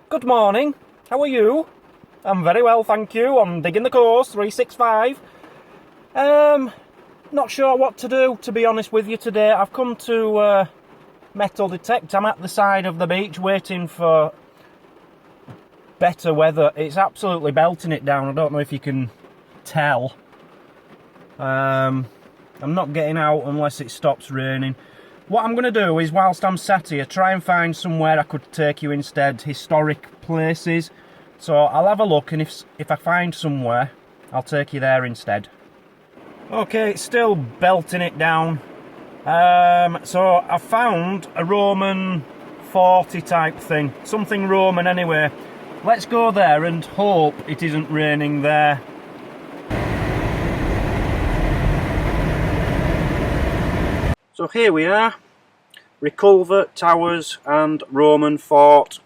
Good morning, how are you? I'm very well, thank you. I'm digging the course, 365. Not sure what to do, to be honest with you today. I've come to metal detect. I'm at the side of the beach waiting for better weather. It's absolutely belting it down. I don't know if you can tell. I'm not getting out unless it stops raining. What I'm going to do is, whilst I'm sat here, try and find somewhere I could take you instead, historic places. So I'll have a look, and if I find somewhere, I'll take you there instead. Okay, it's still belting it down. So I found a Roman 40 type thing, something Roman anyway. Let's go there and hope it isn't raining there. So here we are, Reculver, Towers and Roman Fort.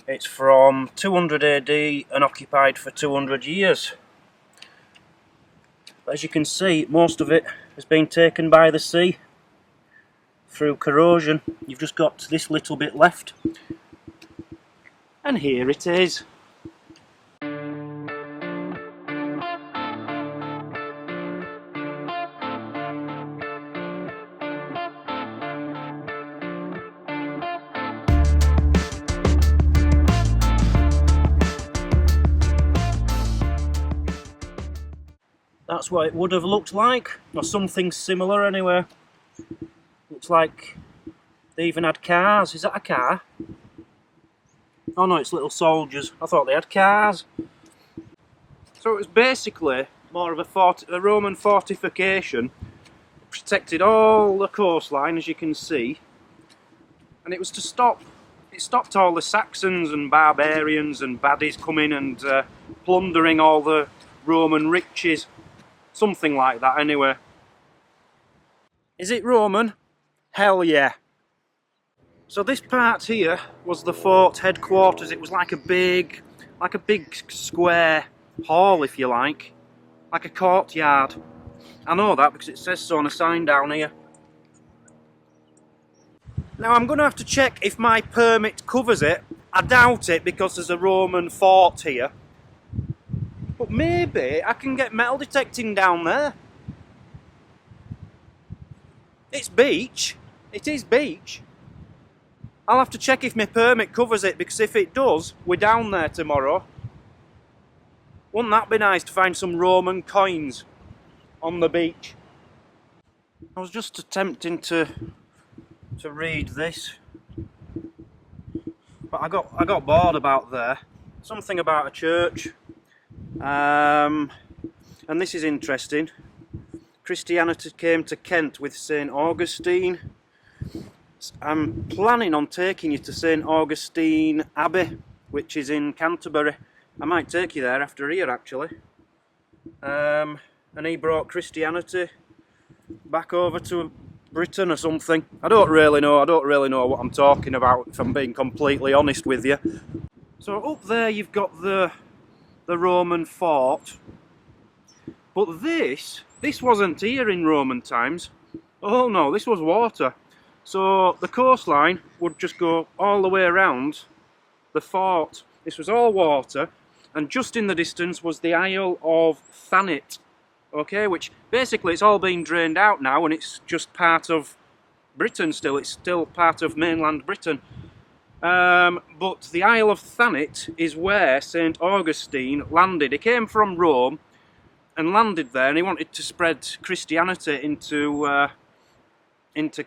It's from 200 AD and occupied for 200 years. But as you can see, most of it has been taken by the sea through corrosion. You've just got this little bit left. And here it is. That's what it would have looked like, or something similar anyway. Looks like they even had cars. Is that a car? Oh no, it's little soldiers. I thought they had cars. So it was basically more of a Roman fortification. Protected all the coastline, as you can see. And it was to stop, it stopped all the Saxons and barbarians and baddies coming and plundering all the Roman riches. Something like that anyway. Is it Roman? Hell yeah. So this part here was the fort headquarters. It was like a big square hall, if you like a courtyard. I know that because it says so on a sign down here. Now I'm going to have to check if my permit covers it. I doubt it because there's a Roman fort here. But maybe I can get metal detecting down there. It's beach. It is beach. I'll have to check if my permit covers it, because if it does, we're down there tomorrow. Wouldn't that be nice to find some Roman coins on the beach? I was just attempting to read this, but I got bored about there. Something about a church. And this is interesting. Christianity came to Kent with Saint Augustine. I'm planning on taking you to Saint Augustine Abbey, which is in Canterbury. I might take you there after here, actually. And he brought Christianity back over to Britain or something. I don't really know what I'm talking about, if I'm being completely honest with you. So up there you've got the Roman fort, but this wasn't here in Roman times. Oh no, this was water. So the coastline would just go all the way around the fort. This was all water, and just in the distance was the Isle of Thanet, okay, which basically it's all been drained out now and it's just part of Britain still. It's still part of mainland Britain. But the Isle of Thanet is where Saint Augustine landed. He came from Rome and landed there, and he wanted to spread Christianity into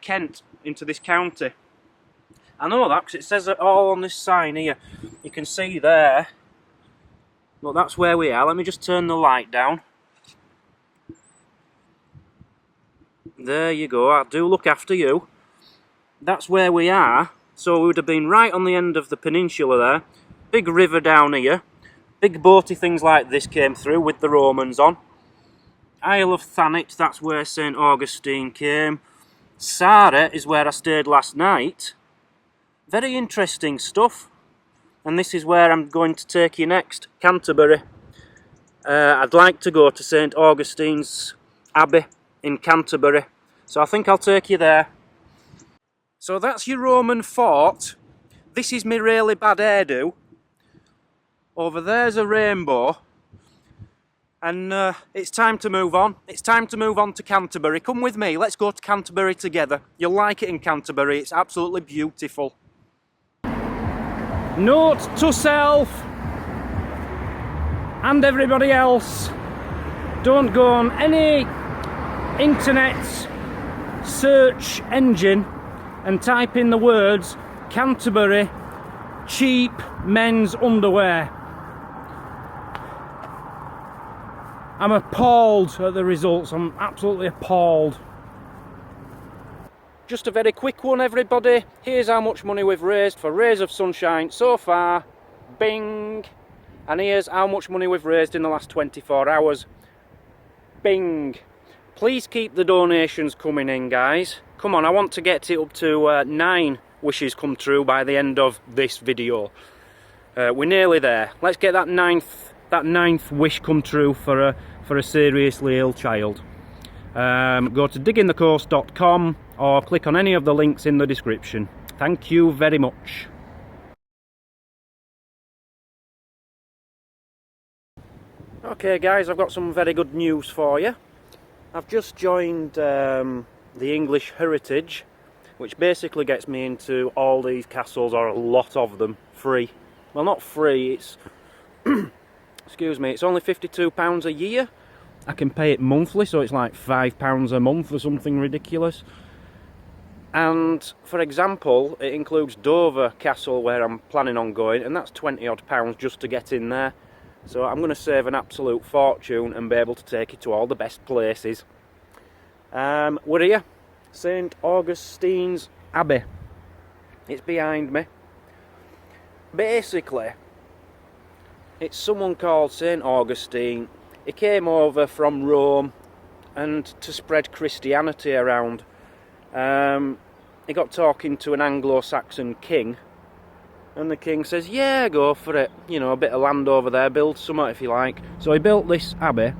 Kent, into this county. I know that because it says it all on this sign here. You can see there. But that's where we are. Let me just turn the light down. There you go. I do look after you. That's where we are. So we would have been right on the end of the peninsula there. Big river down here. Big boaty things like this came through with the Romans on. Isle of Thanet, that's where Saint Augustine came. Sarah is where I stayed last night. Very interesting stuff. And this is where I'm going to take you next, Canterbury. I'd like to go to Saint Augustine's Abbey in Canterbury. So I think I'll take you there. So that's your Roman fort. this is my really bad hairdo. Over there's a rainbow. And it's time to move on. It's time to move on to Canterbury. Come with me, let's go to Canterbury together. You'll like it in Canterbury, it's absolutely beautiful. Note to self and everybody else, don't go on any internet search engine and type in the words Canterbury cheap men's underwear. I'm appalled at the results, I'm absolutely appalled. Just a very quick one, everybody. Here's how much money we've raised for Rays of Sunshine so far. Bing! And here's how much money we've raised in the last 24 hours. Bing! Please keep the donations coming in, guys. Come on, I want to get it up to 9 wishes come true by the end of this video. We're nearly there. Let's get that ninth wish come true for a seriously ill child. Go to diggingthecoast.com or click on any of the links in the description. Thank you very much. Okay guys, I've got some very good news for you. I've just joined the English Heritage, which basically gets me into all these castles, or a lot of them, free. Well, not free, it's excuse me, it's only £52 a year. I can pay it monthly, so it's like £5 a month or something ridiculous. And for example, it includes Dover Castle, where I'm planning on going, and that's £20 odd just to get in there. So I'm going to save an absolute fortune and be able to take you to all the best places. We're here, Saint Augustine's Abbey. It's behind me. Basically, it's someone called Saint Augustine. He came over from Rome and to spread Christianity around. He got talking to an Anglo-Saxon king, and the king says, yeah, go for it, you know, a bit of land over there, build something if you like. So he built this abbey.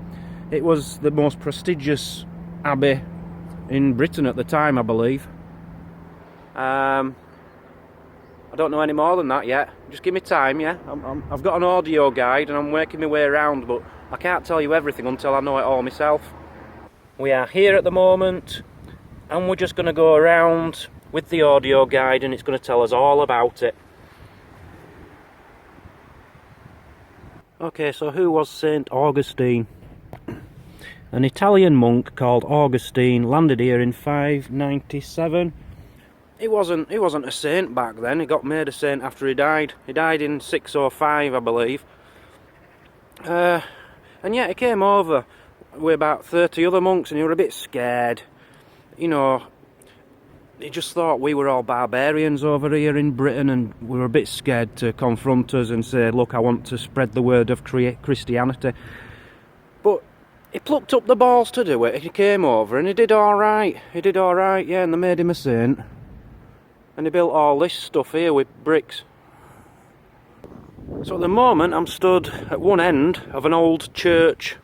It was the most prestigious abbey in Britain at the time, I believe. I don't know any more than that yet. Just give me time, yeah? I've got an audio guide and I'm working my way around, but I can't tell you everything until I know it all myself. We are here at the moment, and we're just going to go around with the audio guide and it's going to tell us all about it. Okay, so who was Saint Augustine? An Italian monk called Augustine landed here in 597. He wasn't a saint back then. He got made a saint after he died. He died in 605, I believe. And yeah, he came over with about 30 other monks, and he were a bit scared. You know, he just thought we were all barbarians over here in Britain, and we were a bit scared to confront us and say, look, I want to spread the word of Christianity. But he plucked up the balls to do it. He came over and he did alright. He did alright, yeah, and they made him a saint. And he built all this stuff here with bricks. So at the moment I'm stood at one end of an old church.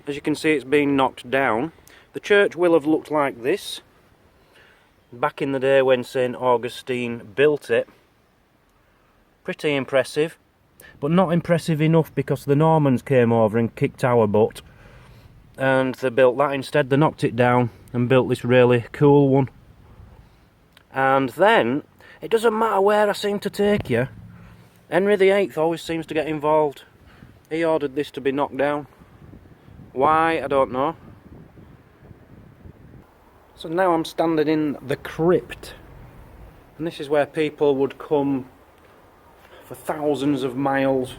As you can see, it's been knocked down. The church will have looked like this back in the day when Saint Augustine built it. Pretty impressive, but not impressive enough because the Normans came over and kicked our butt, and they built that instead. They knocked it down and built this really cool one. And then, it doesn't matter where I seem to take you, Henry VIII always seems to get involved. He ordered this to be knocked down. Why, I don't know. So now I'm standing in the crypt, and this is where people would come for thousands of miles.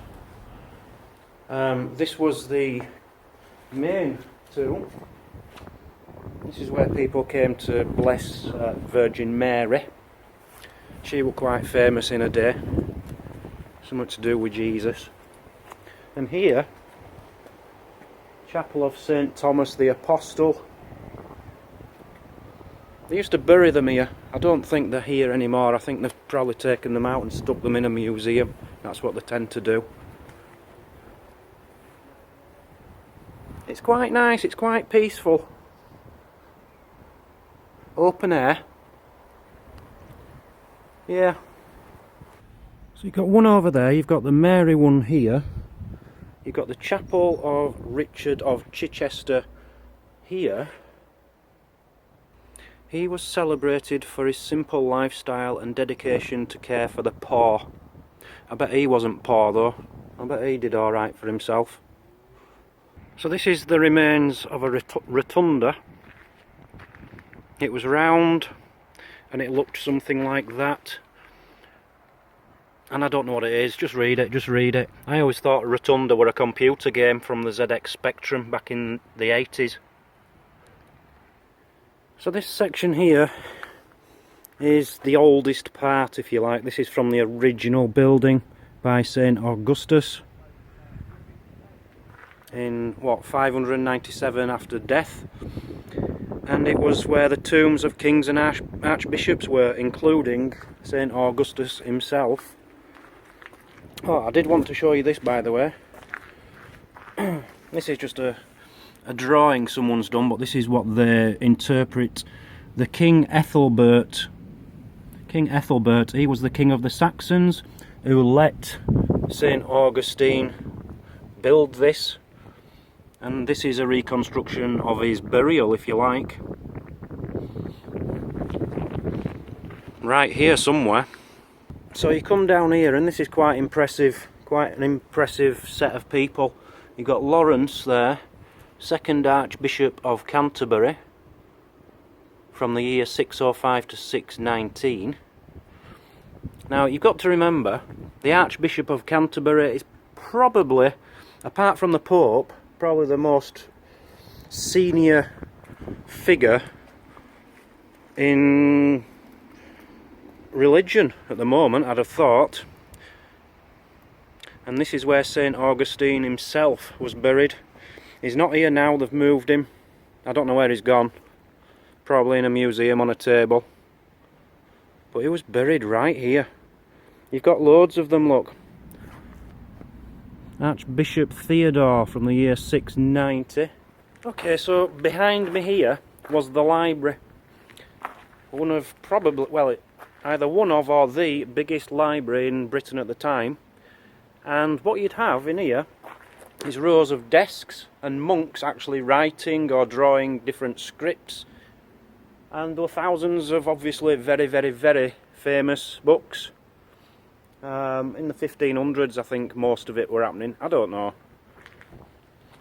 This was the main tomb. This is where people came to bless Virgin Mary. She was quite famous in her day. Something to do with Jesus. And here, Chapel of St. Thomas the Apostle. They used to bury them here. I don't think they're here anymore. I think they've probably taken them out and stuck them in a museum. That's what they tend to do. It's quite nice, it's quite peaceful. Open air. Yeah, So you've got one over there, you've got the Mary one here, you've got the Chapel of Richard of Chichester here. He was celebrated for his simple lifestyle and dedication to care for the poor. I bet he wasn't poor though, I bet he did alright for himself. So this is the remains of a rotunda. It was round and it looked something like that. And I don't know what it is, just read it, just read it. I always thought Rotunda were a computer game from the ZX Spectrum back in the 80s. So this section here is the oldest part, if you like. This is from the original building by Saint Augustus in, what, 597 after death. And it was where the tombs of kings and archbishops were, including Saint Augustus himself. Oh, I did want to show you this, by the way. This is just a drawing someone's done, but this is what they interpret the King Ethelbert. King Ethelbert, he was the king of the Saxons who let Saint Augustine build this. And this is a reconstruction of his burial, if you like. Right here somewhere. So you come down here and this is quite impressive, quite an impressive set of people. You've got Lawrence there, 2nd Archbishop of Canterbury, from the year 605 to 619. Now you've got to remember, the Archbishop of Canterbury is probably, apart from the Pope, probably the most senior figure in religion at the moment, I'd have thought. And this is where Saint Augustine himself was buried. He's not here now, they've moved him. I don't know where he's gone. Probably in a museum on a table. But he was buried right here. You've got loads of them, look. Archbishop Theodore from the year 690. Okay, so behind me here was the library. One of probably, well, either one of or the biggest library in Britain at the time. And what you'd have in here is rows of desks and monks actually writing or drawing different scripts. And there were thousands of obviously very, very, very famous books. In the 1500s I think most of it were happening. I don't know.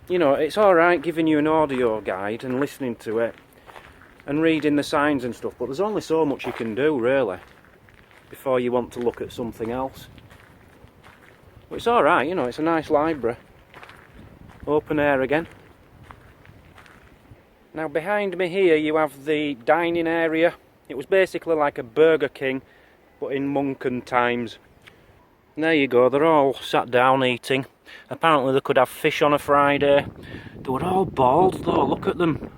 You know, it's alright giving you an audio guide and listening to it and reading the signs and stuff, but there's only so much you can do really before you want to look at something else. But it's alright, you know, it's a nice library. Open air again. Now behind me here you have the dining area. It was basically like a Burger King but in monken times. And there you go, they're all sat down eating. Apparently they could have fish on a Friday. They were all bald though, look at them.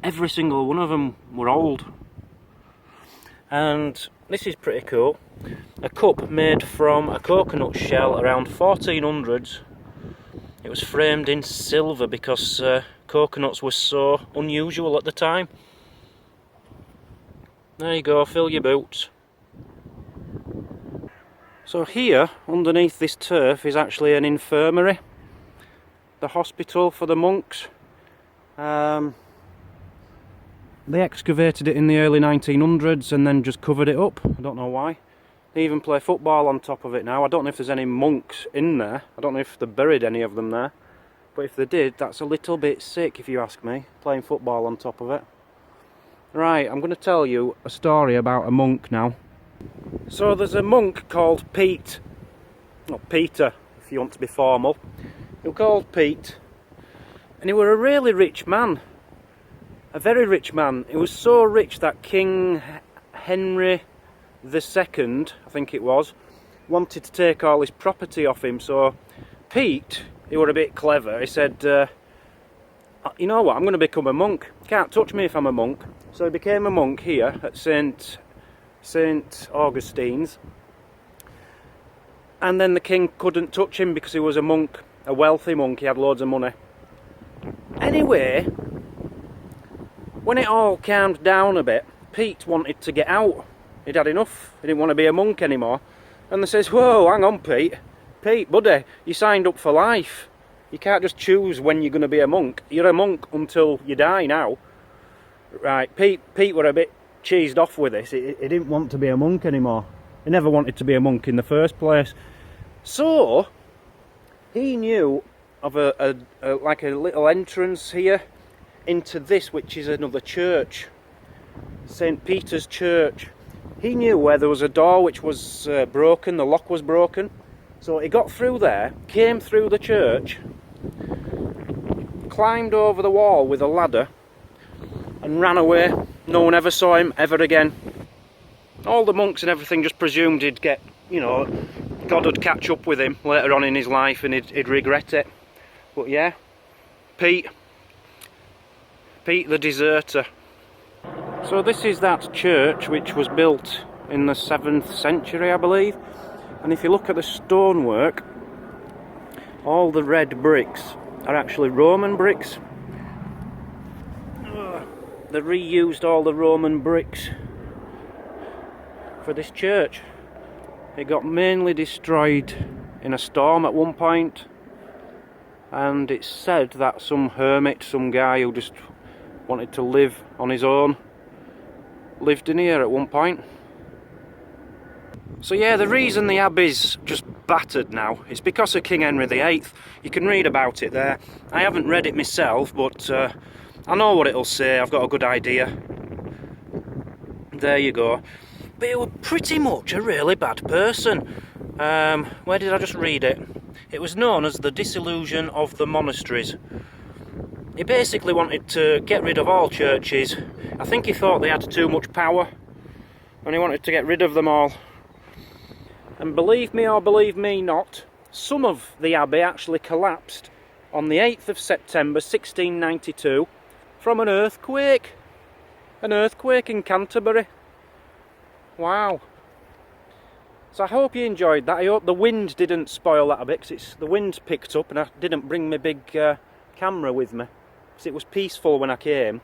Every single one of them were old. And this is pretty cool. A cup made from a coconut shell around 1400s. It was framed in silver because coconuts were so unusual at the time. There you go, fill your boots. So here, underneath this turf, is actually an infirmary. The hospital for the monks. They excavated it in the early 1900s and then just covered it up. I don't know why. They even play football on top of it now. I don't know if there's any monks in there. I don't know if they buried any of them there. But if they did, that's a little bit sick if you ask me, playing football on top of it. Right, I'm going to tell you a story about a monk now. So there's a monk called Pete, not Peter if you want to be formal. He was called Pete, and he were a really rich man, a very rich man. He was so rich that King Henry II, I think it was, wanted to take all his property off him. So Pete, he were a bit clever. He said, you know what, I'm going to become a monk. Can't touch me if I'm a monk. So he became a monk here at Saint Augustine's, and then the king couldn't touch him because he was a monk, a wealthy monk, he had loads of money. Anyway, when it all calmed down a bit, Pete wanted to get out. He'd had enough, he didn't want to be a monk anymore, And they says, whoa, hang on, Pete, buddy, you signed up for life. You can't just choose when you're going to be a monk. You're a monk until you die now. Right, Pete were a bit cheesed off with this. He didn't want to be a monk anymore. He never wanted to be a monk in the first place. So he knew of like a little entrance here into this, which is another church, St. Peter's Church. He knew where there was a door which was broken, the lock was broken. So he got through there, came through the church, climbed over the wall with a ladder and ran away. No one ever saw him ever again. All the monks and everything just presumed he'd get, you know, God would catch up with him later on in his life and he'd regret it. But yeah, Pete the deserter. So this is that church which was built in the 7th century, I believe. And if you look at the stonework, all the red bricks are actually Roman bricks. They reused all the Roman bricks for this church. It got mainly destroyed in a storm at one point, and it's said that some hermit, some guy who just wanted to live on his own, lived in here at one point. So yeah, the reason the Abbey's just battered now is because of King Henry VIII. You can read about it there. I haven't read it myself, but I know what it'll say. I've got a good idea. There you go. But he was pretty much a really bad person. Where did I just read it? It was known as the dissolution of the monasteries. He basically wanted to get rid of all churches. I think he thought they had too much power and he wanted to get rid of them all. And believe me or believe me not, some of the Abbey actually collapsed on the 8th of September 1692 from an earthquake. An earthquake in Canterbury. Wow. So I hope you enjoyed that. I hope the wind didn't spoil that a bit, because the wind's picked up and I didn't bring my big camera with me, because it was peaceful when I came.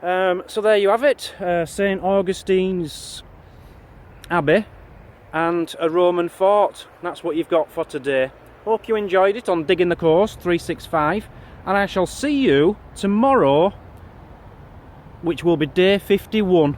So there you have it, Saint Augustine's Abbey and a Roman fort. That's what you've got for today. Hope you enjoyed it on Digging the Coast 365, and I shall see you tomorrow, which will be day 51.